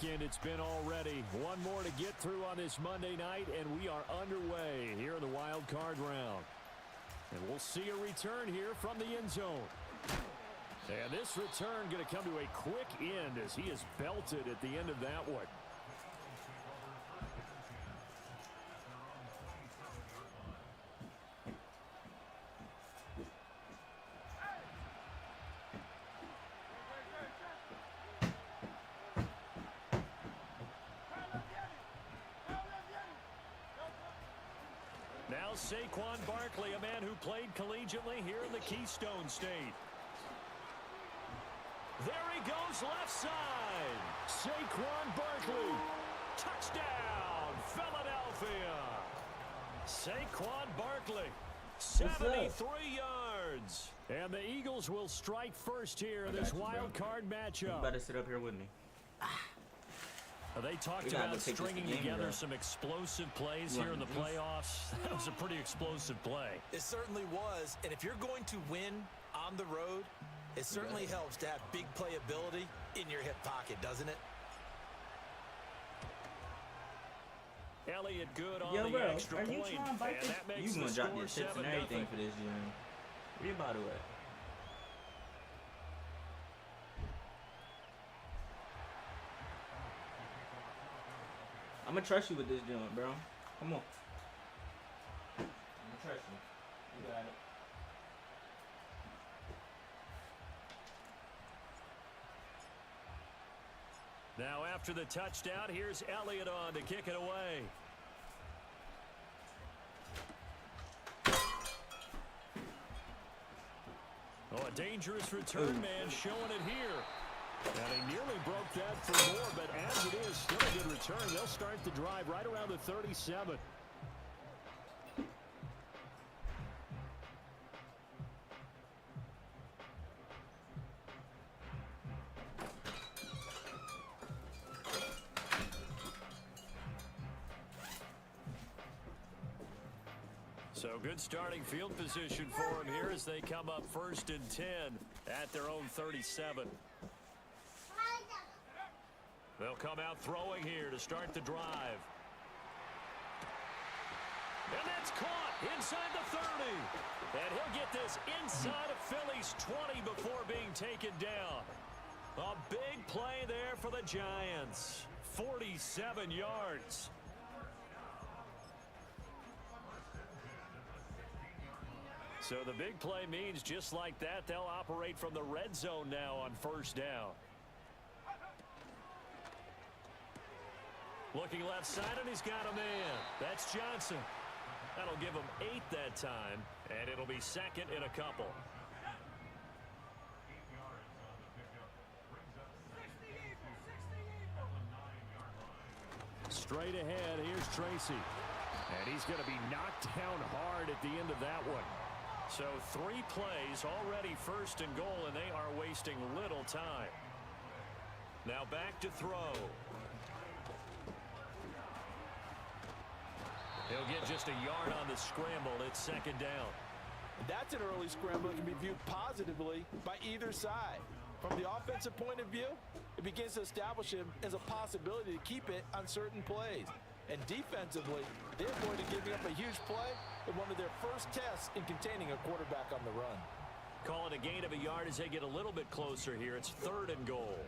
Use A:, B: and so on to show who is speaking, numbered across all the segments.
A: weekend it's been already. One more to get through on this Monday night, and we are underway here in the wild card round. And we'll see a return here from the end zone. And this return going to come to a quick end as he is belted at the end of that one. Now Saquon Barkley, a man who played collegiately here in the Keystone State. There he goes left side. Saquon Barkley. Touchdown, Philadelphia. Saquon Barkley. 73 yards. And the Eagles will strike first here in this wild card matchup.
B: You better sit up here with me.
A: They talked about stringing together some explosive plays here in the playoffs. That was a pretty explosive play.
C: It certainly was. And if you're going to win on the road, it certainly helps to have big playability in your hip pocket, doesn't it?
A: Elliott good on the extra point. And that makes
B: you
A: the
B: drop
A: score
B: your tips and everything for this game. What you about to it? I'm gonna trust you with this joint, bro. Come on. I'm gonna trust you. You got it.
A: Now after the touchdown, here's Elliott on to kick it away. Oh, a dangerous return man showing it here. And he nearly broke that for more, but as it is, still a good return. They'll start the drive right around the 37. So good starting field position for them here as they come up 1st and 10 at their own 37. They'll come out throwing here to start the drive. And that's caught inside the 30. And he'll get this inside of Philly's 20 before being taken down. A big play there for the Giants. 47 yards. So the big play means just like that, they'll operate from the red zone now on 1st down. Looking left side, and he's got a man. That's Johnson. That'll give him 8 that time, and it'll be 2nd in a couple. Straight ahead, here's Tracy. And he's going to be knocked down hard at the end of that one. So 3 plays already 1st and goal, and they are wasting little time. Now back to throw. He'll get just a yard on the scramble. It's 2nd down.
C: That's an early scramble that can be viewed positively by either side. From the offensive point of view, it begins to establish him as a possibility to keep it on certain plays. And defensively, they're going to give up a huge play in one of their first tests in containing a quarterback on the run.
A: Call it a gain of a yard as they get a little bit closer here. It's 3rd and goal.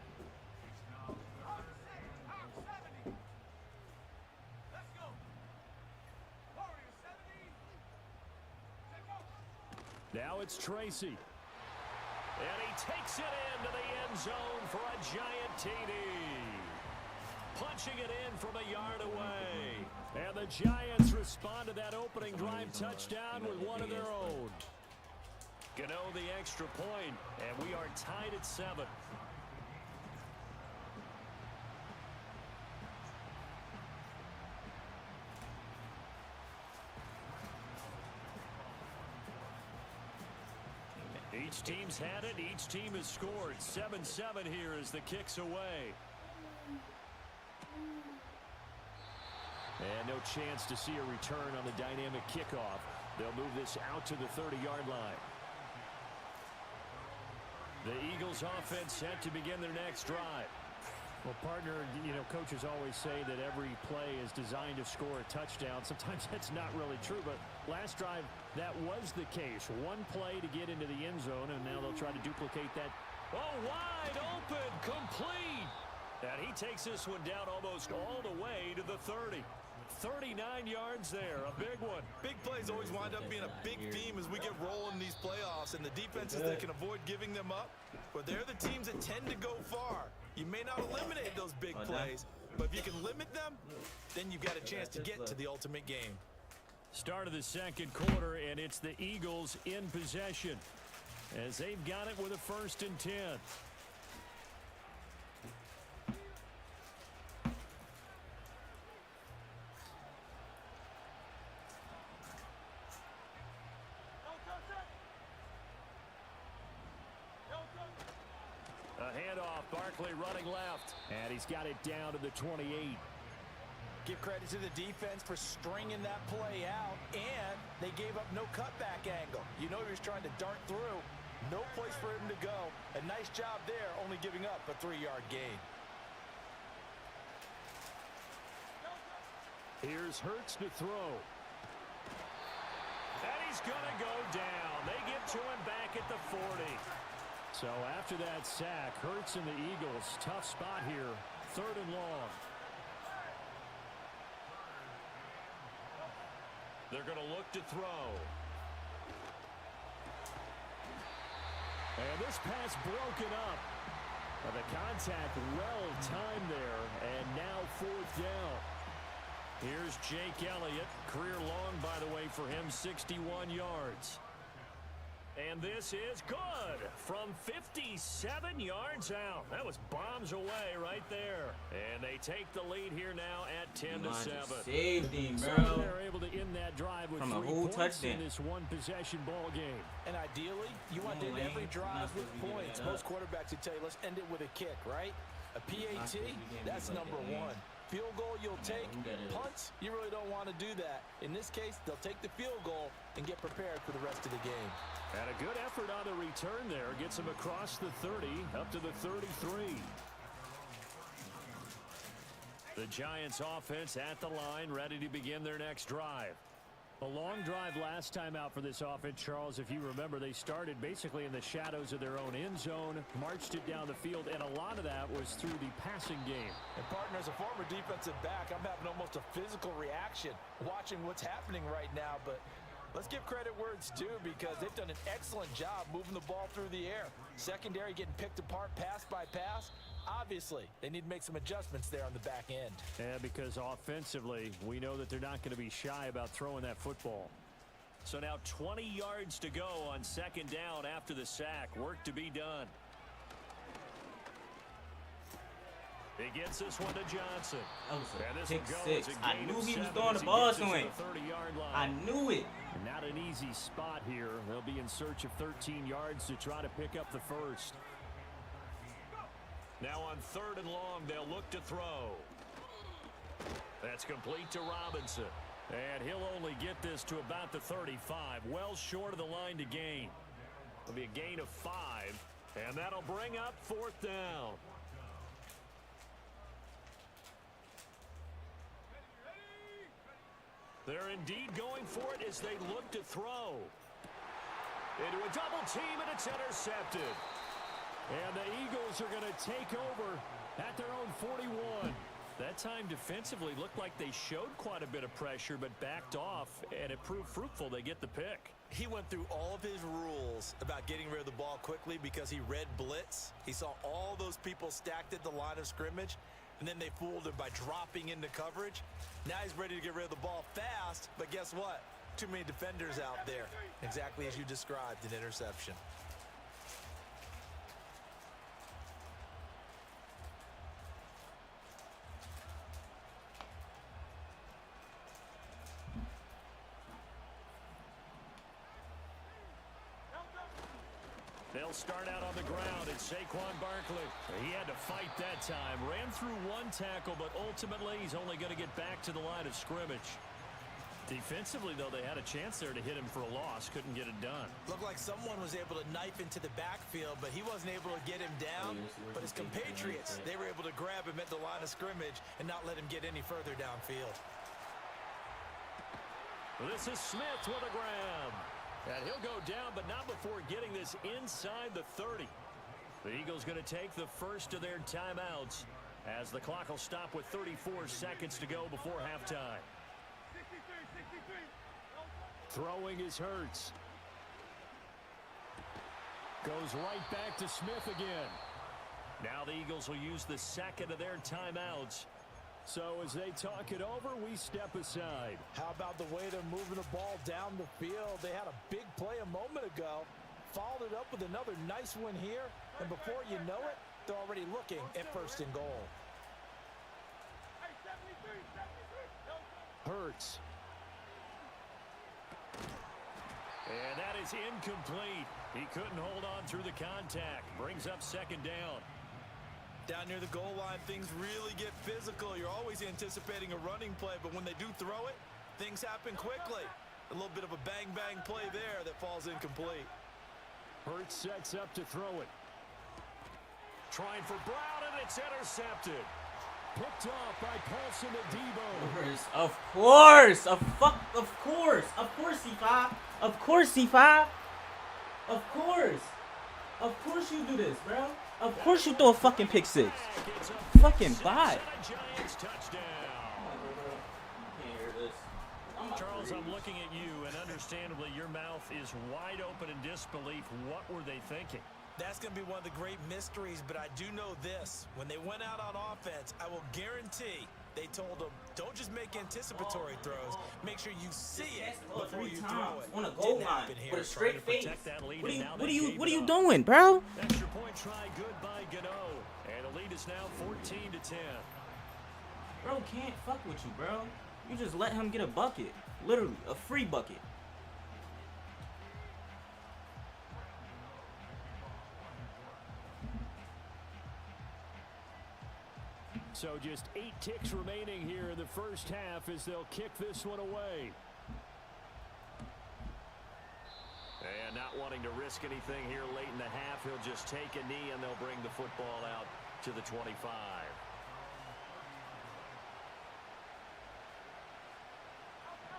A: Now it's Tracy. And he takes it into the end zone for a giant TD. Punching it in from a yard away. And the Giants respond to that opening drive touchdown with one of their own. Gano the extra point, and we are tied at 7. Each team's had it. Each team has scored. 7-7 here as the kick's away. And no chance to see a return on the dynamic kickoff. They'll move this out to the 30-yard line. The Eagles offense set to begin their next drive. Well, partner, coaches always say that every play is designed to score a touchdown. Sometimes that's not really true, but last drive, that was the case. One play to get into the end zone, and now they'll try to duplicate that.
B: Oh, wide open, complete.
A: And he takes this one down almost all the way to the 30. 39 yards there, a big one.
C: Big plays always wind up being a big theme as we get rolling in these playoffs, and the defenses that can avoid giving them up, but they're the teams that tend to go far. You may not eliminate those big plays, but if you can limit them, then you've got a chance to get to the ultimate game.
A: Start of the second quarter, and it's the Eagles in possession as they've got it with a 1st and 10. A handoff, Barkley running left, and he's got it down to the 28.
C: Give credit to the defense for stringing that play out, and they gave up no cutback angle. You know he was trying to dart through. No place for him to go. A nice job there, only giving up a 3-yard gain.
A: Here's Hurts to throw. And he's going to go down. They get to him back at the 40. So after that sack, Hurts and the Eagles, tough spot here, 3rd and long. They're going to look to throw. And this pass broken up. But the contact well timed there, and now 4th down. Here's Jake Elliott, career long, by the way, for him, 61 yards. And this is good from 57 yards out. That was bombs away right there. And they take the lead here now at 10-7.
B: Saved him, bro.
A: So they're able to end that drive with
B: from
A: 3
B: a whole
A: points
B: touchdown
A: in this one-possession ball game.
C: And ideally, you want to end every drive with points. Most quarterbacks would tell you, let's end it with a kick, right? A PAT, that's number 1. Field goal you'll take. Punts, you really don't want to do that. In this case, they'll take the field goal and get prepared for the rest of the game.
A: And a good effort on the return there. Gets him across the 30, up to the 33. The Giants offense at the line, ready to begin their next drive. A long drive last time out for this offense, Charles. If you remember, they started basically in the shadows of their own end zone, marched it down the field, and a lot of that was through the passing game.
C: And partner, as a former defensive back, I'm having almost a physical reaction watching what's happening right now, but let's give credit where it's due because they've done an excellent job moving the ball through the air. Secondary getting picked apart pass by pass. Obviously, they need to make some adjustments there on the back end.
A: Yeah, because offensively, we know that they're not going to be shy about throwing that football. So now 20 yards to go on 2nd down after the sack. Work to be done. He gets this one to Johnson.
B: That was a pick 6. I knew he was throwing the ball to him. I knew it.
A: Not an easy spot here. They'll be in search of 13 yards to try to pick up the first. Now on 3rd and long, they'll look to throw. That's complete to Robinson. And he'll only get this to about the 35. Well short of the line to gain. It'll be a gain of 5. And that'll bring up 4th down. They're indeed going for it as they look to throw. Into a double team, and it's intercepted. And the Eagles are going to take over at their own 41. That time defensively looked like they showed quite a bit of pressure but backed off, and it proved fruitful. They get the pick.
C: He went through all of his rules about getting rid of the ball quickly because he read blitz. He saw all those people stacked at the line of scrimmage, and then they fooled him by dropping into coverage. Now he's ready to get rid of the ball fast, but guess what? Too many defenders out there. Exactly as you described, an interception.
A: They'll start out on the ground. It's Saquon Barkley. He had to fight that time. Ran through one tackle, but ultimately he's only going to get back to the line of scrimmage. Defensively, though, they had a chance there to hit him for a loss. Couldn't get it done.
C: Looked like someone was able to knife into the backfield, but he wasn't able to get him down. But his compatriots, they were able to grab him at the line of scrimmage and not let him get any further downfield.
A: Well, this is Smith with a grab. And he'll go down, but not before getting this inside the 30. The Eagles going to take the first of their timeouts as the clock will stop with 34 seconds to go before halftime. Throwing is Hurts. Goes right back to Smith again. Now the Eagles will use the second of their timeouts. So as they talk it over, we step aside.
C: How about the way they're moving the ball down the field? They had a big play a moment ago. Followed it up with another nice one here. And before you know it, they're already looking at first and goal.
A: Hurts. And that is incomplete. He couldn't hold on through the contact. Brings up second down.
C: Down near the goal line, things really get physical. You're always anticipating a running play, but when they do throw it, things happen quickly. A little bit of a bang-bang play there that falls incomplete.
A: Hurts sets up to throw it. Trying for Brown, and it's intercepted. Picked off by Paulson Adebo.
B: Of course, C5. Of course, C5. Of course you do this, bro. Of course you throw a fucking pick six. Fucking bot.
A: Charles, I'm looking at you, and understandably, your mouth is wide open in disbelief. What were they thinking?
C: That's going to be one of the great mysteries, but I do know this. When they went out on offense, I will guarantee they told them, don't just make anticipatory throws. Make sure you see it before you throw it.
B: On a goal line with a straight face.
A: What
B: are you doing, bro?
A: Extra point try good by Gano. And the lead is now 14-10.
B: Bro can't fuck with you, bro. You just let him get a bucket. Literally, a free bucket.
A: So just 8 ticks remaining here in the first half as they'll kick this one away. And not wanting to risk anything here late in the half, he'll just take a knee and they'll bring the football out to the 25.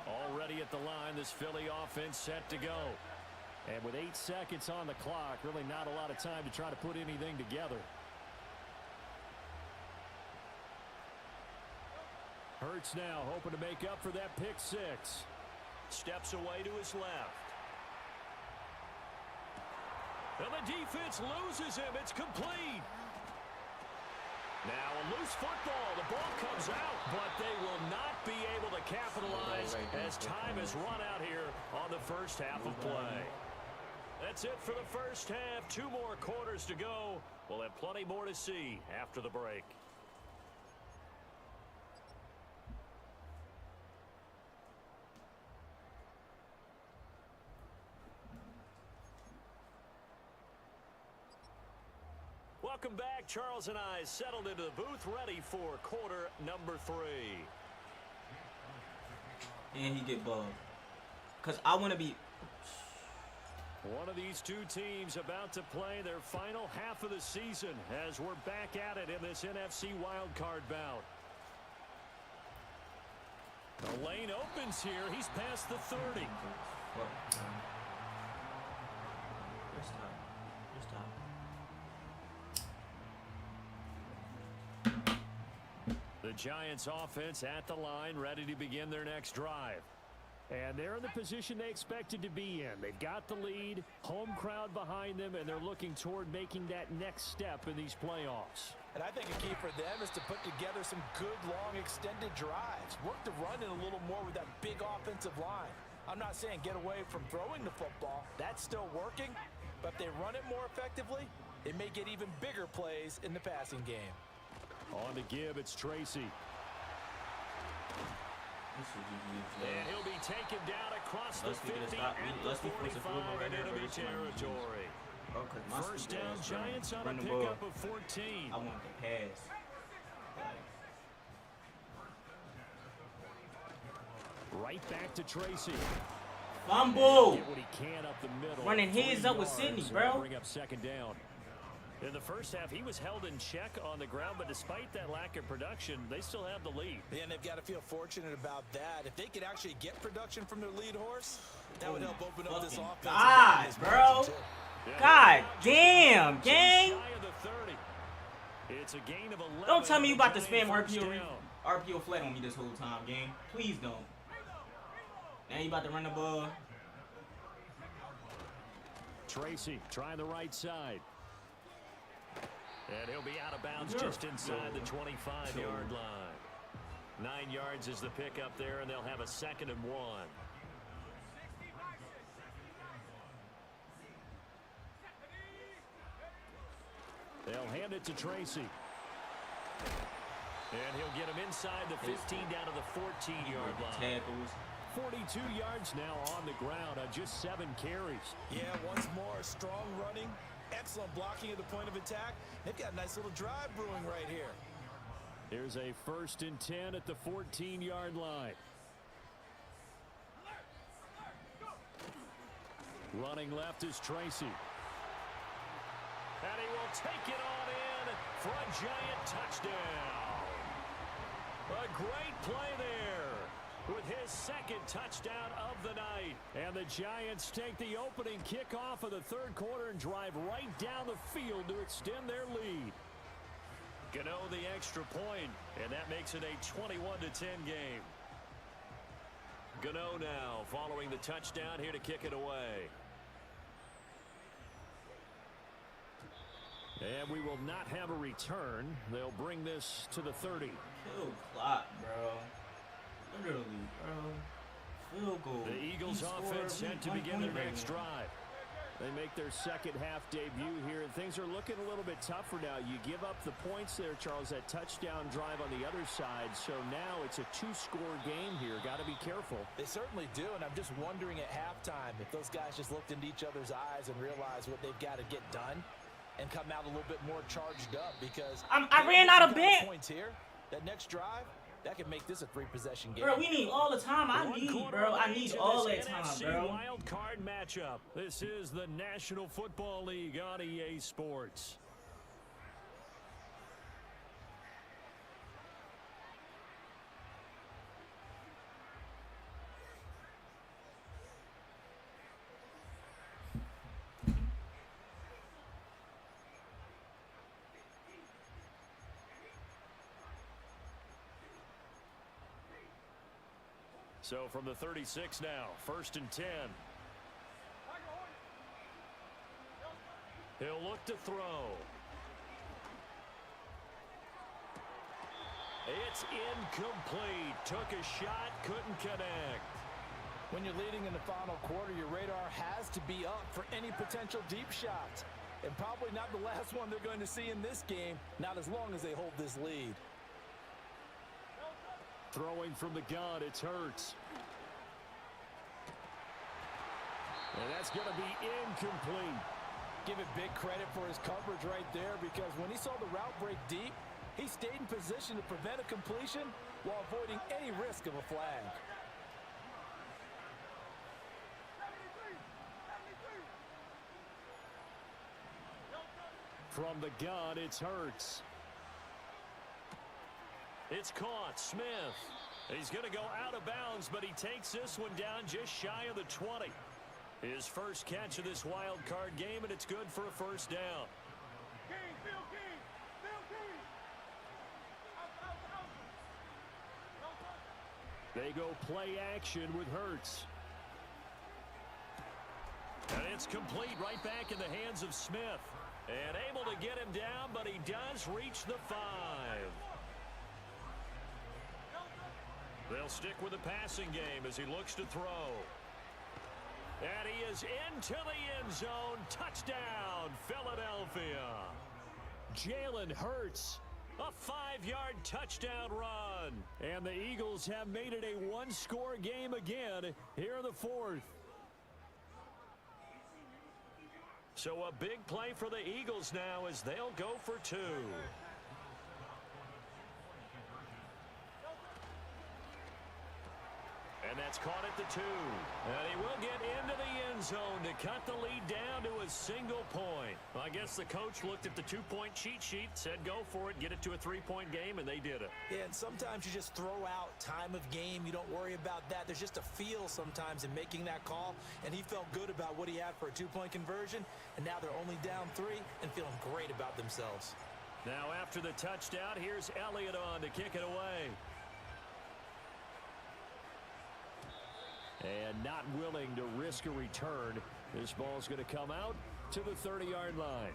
A: Already at the line, this Philly offense set to go. And with 8 seconds on the clock, really not a lot of time to try to put anything together. Hurts now hoping to make up for that pick six. Steps away to his left. And the defense loses him. It's complete. Now a loose football. The ball comes out, but they will not be able to capitalize as time has run out here on the first half of play. That's it for the first half. 2 more quarters to go. We'll have plenty more to see after the break. Welcome back. Charles and I settled into the booth, ready for quarter number 3.
B: And he get bugged. Because I want to be...
A: One of these two teams about to play their final half of the season as we're back at it in this NFC wildcard bout. The lane opens here. He's past the 30. The Giants offense at the line, ready to begin their next drive. And they're in the position they expected to be in. They've got the lead, home crowd behind them, and they're looking toward making that next step in these playoffs.
C: And I think a key for them is to put together some good, long, extended drives. Work the run in a little more with that big offensive line. I'm not saying get away from throwing the football. That's still working. But if they run it more effectively, they may get even bigger plays in the passing game.
A: On to give, it's Tracy. And he'll be taken down across the 50 at the 45 in enemy territory. First down, Giants on a pickup of 14.
B: I want the pass.
A: Right back to Tracy.
B: Fumble.
A: Get what he can up the middle.
B: Running his up with Sidney, bro.
A: Bring up second down. In the first half, he was held in check on the ground, but despite that lack of production, they still have the lead.
C: Yeah, and they've got to feel fortunate about that. If they could actually get production from their lead horse, that would help open up this offense.
B: God, bro. God damn, gang.
A: It's a gain of 11.
B: Don't tell me you about to spam RPO flat on me this whole time, gang. Please don't. Now you about to run the ball.
A: Tracy trying the right side. And he'll be out of bounds just inside the 25-yard line. 9 yards is the pickup there, and they'll have a 2nd and 1. They'll hand it to Tracy. And he'll get him inside the 15 down to the 14-yard line.
B: Tackles.
A: 42 yards now on the ground on just 7 carries.
C: Yeah, once more, strong running, excellent blocking at the point of attack. They've got a nice little drive brewing right here.
A: Here's a 1st and 10 at the 14-yard line. Running left is Tracy. And he will take it on in for a giant touchdown. A great play there with his 2nd touchdown of the night. And the Giants take the opening kickoff of the 3rd quarter and drive right down the field to extend their lead. Gano the extra point, and that makes it a 21-10 game. Gano now following the touchdown here to kick it away. And we will not have a return. They'll bring this to the 30.
B: Kill clock, bro. Literally, bro. Field goal.
A: The Eagles offense set to begin their next drive. They make their 2nd half debut here, and things are looking a little bit tougher now. You give up the points there, Charles, that touchdown drive on the other side. So now it's a 2-score game here. Got to be careful.
C: They certainly do, and I'm just wondering at halftime if those guys just looked into each other's eyes and realized what they've got to get done and come out a little bit more charged up, because
B: I ran out of
C: points here. That next drive, that could make this a 3-possession game.
B: Bro, we need all the time. I need all that time, bro.
A: Wild card matchup. This is the National Football League on EA Sports. So from the 36 now, 1st and 10. He'll look to throw. It's incomplete. Took a shot, couldn't connect.
C: When you're leading in the final quarter, your radar has to be up for any potential deep shots. And probably not the last one they're going to see in this game, not as long as they hold this lead.
A: Throwing from the gun, it's Hurts. And that's going to be incomplete.
C: Give it big credit for his coverage right there, because when he saw the route break deep, he stayed in position to prevent a completion while avoiding any risk of a flag.
A: From the gun, it's Hurts. It's caught. Smith. He's going to go out of bounds, but he takes this one down just shy of the 20. His first catch of this wild card game, and it's good for a 1st down. They go play action with Hurts. And it's complete right back in the hands of Smith. And able to get him down, but he does reach the 5. They'll stick with the passing game as he looks to throw. And he is into the end zone. Touchdown, Philadelphia. Jalen Hurts, a 5-yard touchdown run. And the Eagles have made it a 1-score game again here in the 4th. So a big play for the Eagles now as they'll go for 2. And that's caught at the 2. And he will get into the end zone to cut the lead down to a single point. Well, I guess the coach looked at the 2-point cheat sheet, said go for it, get it to a 3-point game, and they did it.
C: Yeah, and sometimes you just throw out time of game. You don't worry about that. There's just a feel sometimes in making that call, and he felt good about what he had for a 2-point conversion, and now they're only down 3 and feeling great about themselves.
A: Now after the touchdown, here's Elliott on to kick it away. And not willing to risk a return. This ball's going to come out to the 30-yard line.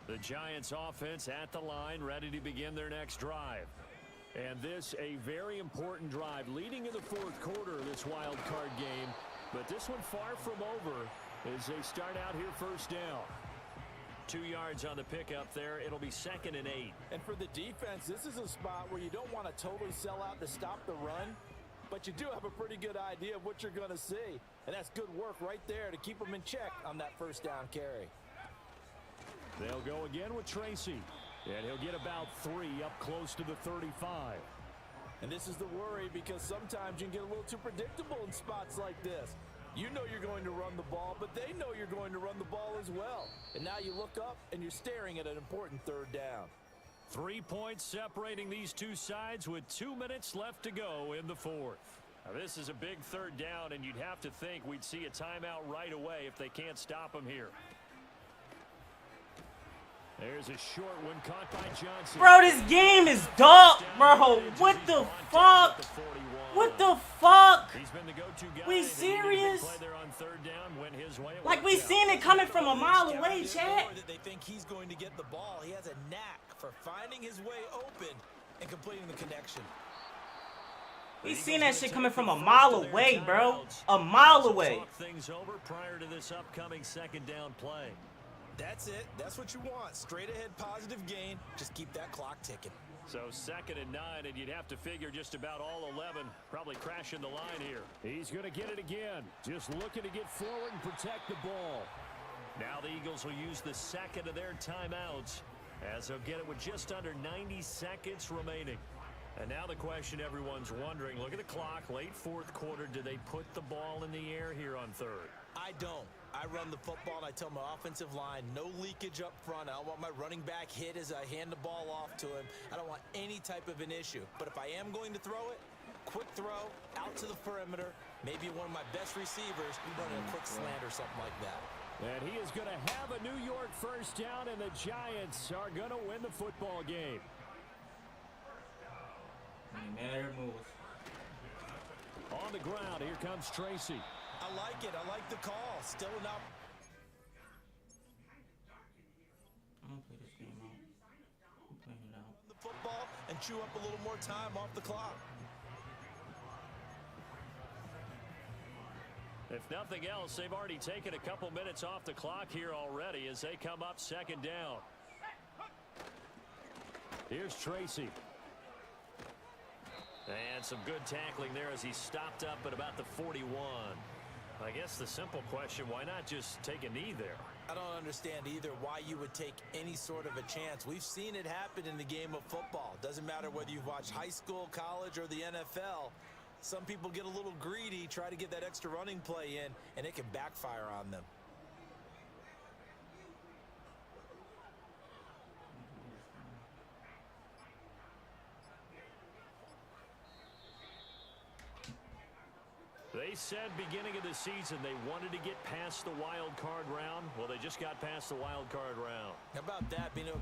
A: The Giants offense at the line, ready to begin their next drive. And this a very important drive leading in the fourth quarter of this wild card game. But this one far from over as they start out here first down. 2 yards on the pickup there. It'll be 2nd and 8.
C: And for the defense, this is a spot where you don't want to totally sell out to stop the run, but you do have a pretty good idea of what you're going to see. And that's good work right there to keep them in check on that first down carry.
A: They'll go again with Tracy. And he'll get about 3 up close to the 35.
C: And this is the worry because sometimes you can get a little too predictable in spots like this. You know you're going to run the ball, but they know you're going to run the ball as well. And now you look up and you're staring at an important 3rd down.
A: 3 points separating these two sides with 2 minutes left to go in the 4th. Now this is a big 3rd down, and you'd have to think we'd see a timeout right away if they can't stop him here. There's a short one caught by Johnson.
B: Bro, this game is dog, bro. What the fuck? What the fuck?
A: He's been the go-to guy.
B: We serious?
A: Play there on 3rd down, went his way.
B: Like we seen it coming from a mile away, Chad.
C: They think he's going to get the ball. He has a knack for finding his way open and completing the connection.
B: We seen that shit coming from a mile away, bro. A mile away.
A: Talk things over prior to this upcoming 2nd down play.
C: That's it. That's what you want. Straight ahead positive gain. Just keep that clock ticking.
A: So 2nd and 9, and you'd have to figure just about all 11 probably crashing the line here. He's going to get it again. Just looking to get forward and protect the ball. Now the Eagles will use the 2nd of their timeouts as they'll get it with just under 90 seconds remaining. And now the question everyone's wondering, look at the clock, late 4th quarter, do they put the ball in the air here on 3rd?
C: I don't. I run the football and I tell my offensive line, no leakage up front. I don't want my running back hit as I hand the ball off to him. I don't want any type of an issue. But if I am going to throw it, quick throw, out to the perimeter, maybe one of my best receivers, running a quick slant or something like that.
A: And he is going to have a New York first down, and the Giants are going to win the football game.
B: Man, moves.
A: On the ground, here comes Tracy.
C: I like it. I like the call. Still enough.
B: I'm gonna play this game out. I'm playing it out.
C: The football and chew up a little more time off the clock.
A: If nothing else, they've already taken a couple minutes off the clock here already as they come up 2nd down. Here's Tracy. And some good tackling there as he stopped up at about the 41. I guess the simple question, why not just take a knee there?
C: I don't understand either why you would take any sort of a chance. We've seen it happen in the game of football. Doesn't matter whether you've watched high school, college, or the NFL. Some people get a little greedy, try to get that extra running play in, and it can backfire on them.
A: They said beginning of the season they wanted to get past the wild card round. Well, they just got past the wild card round.
C: How about that being able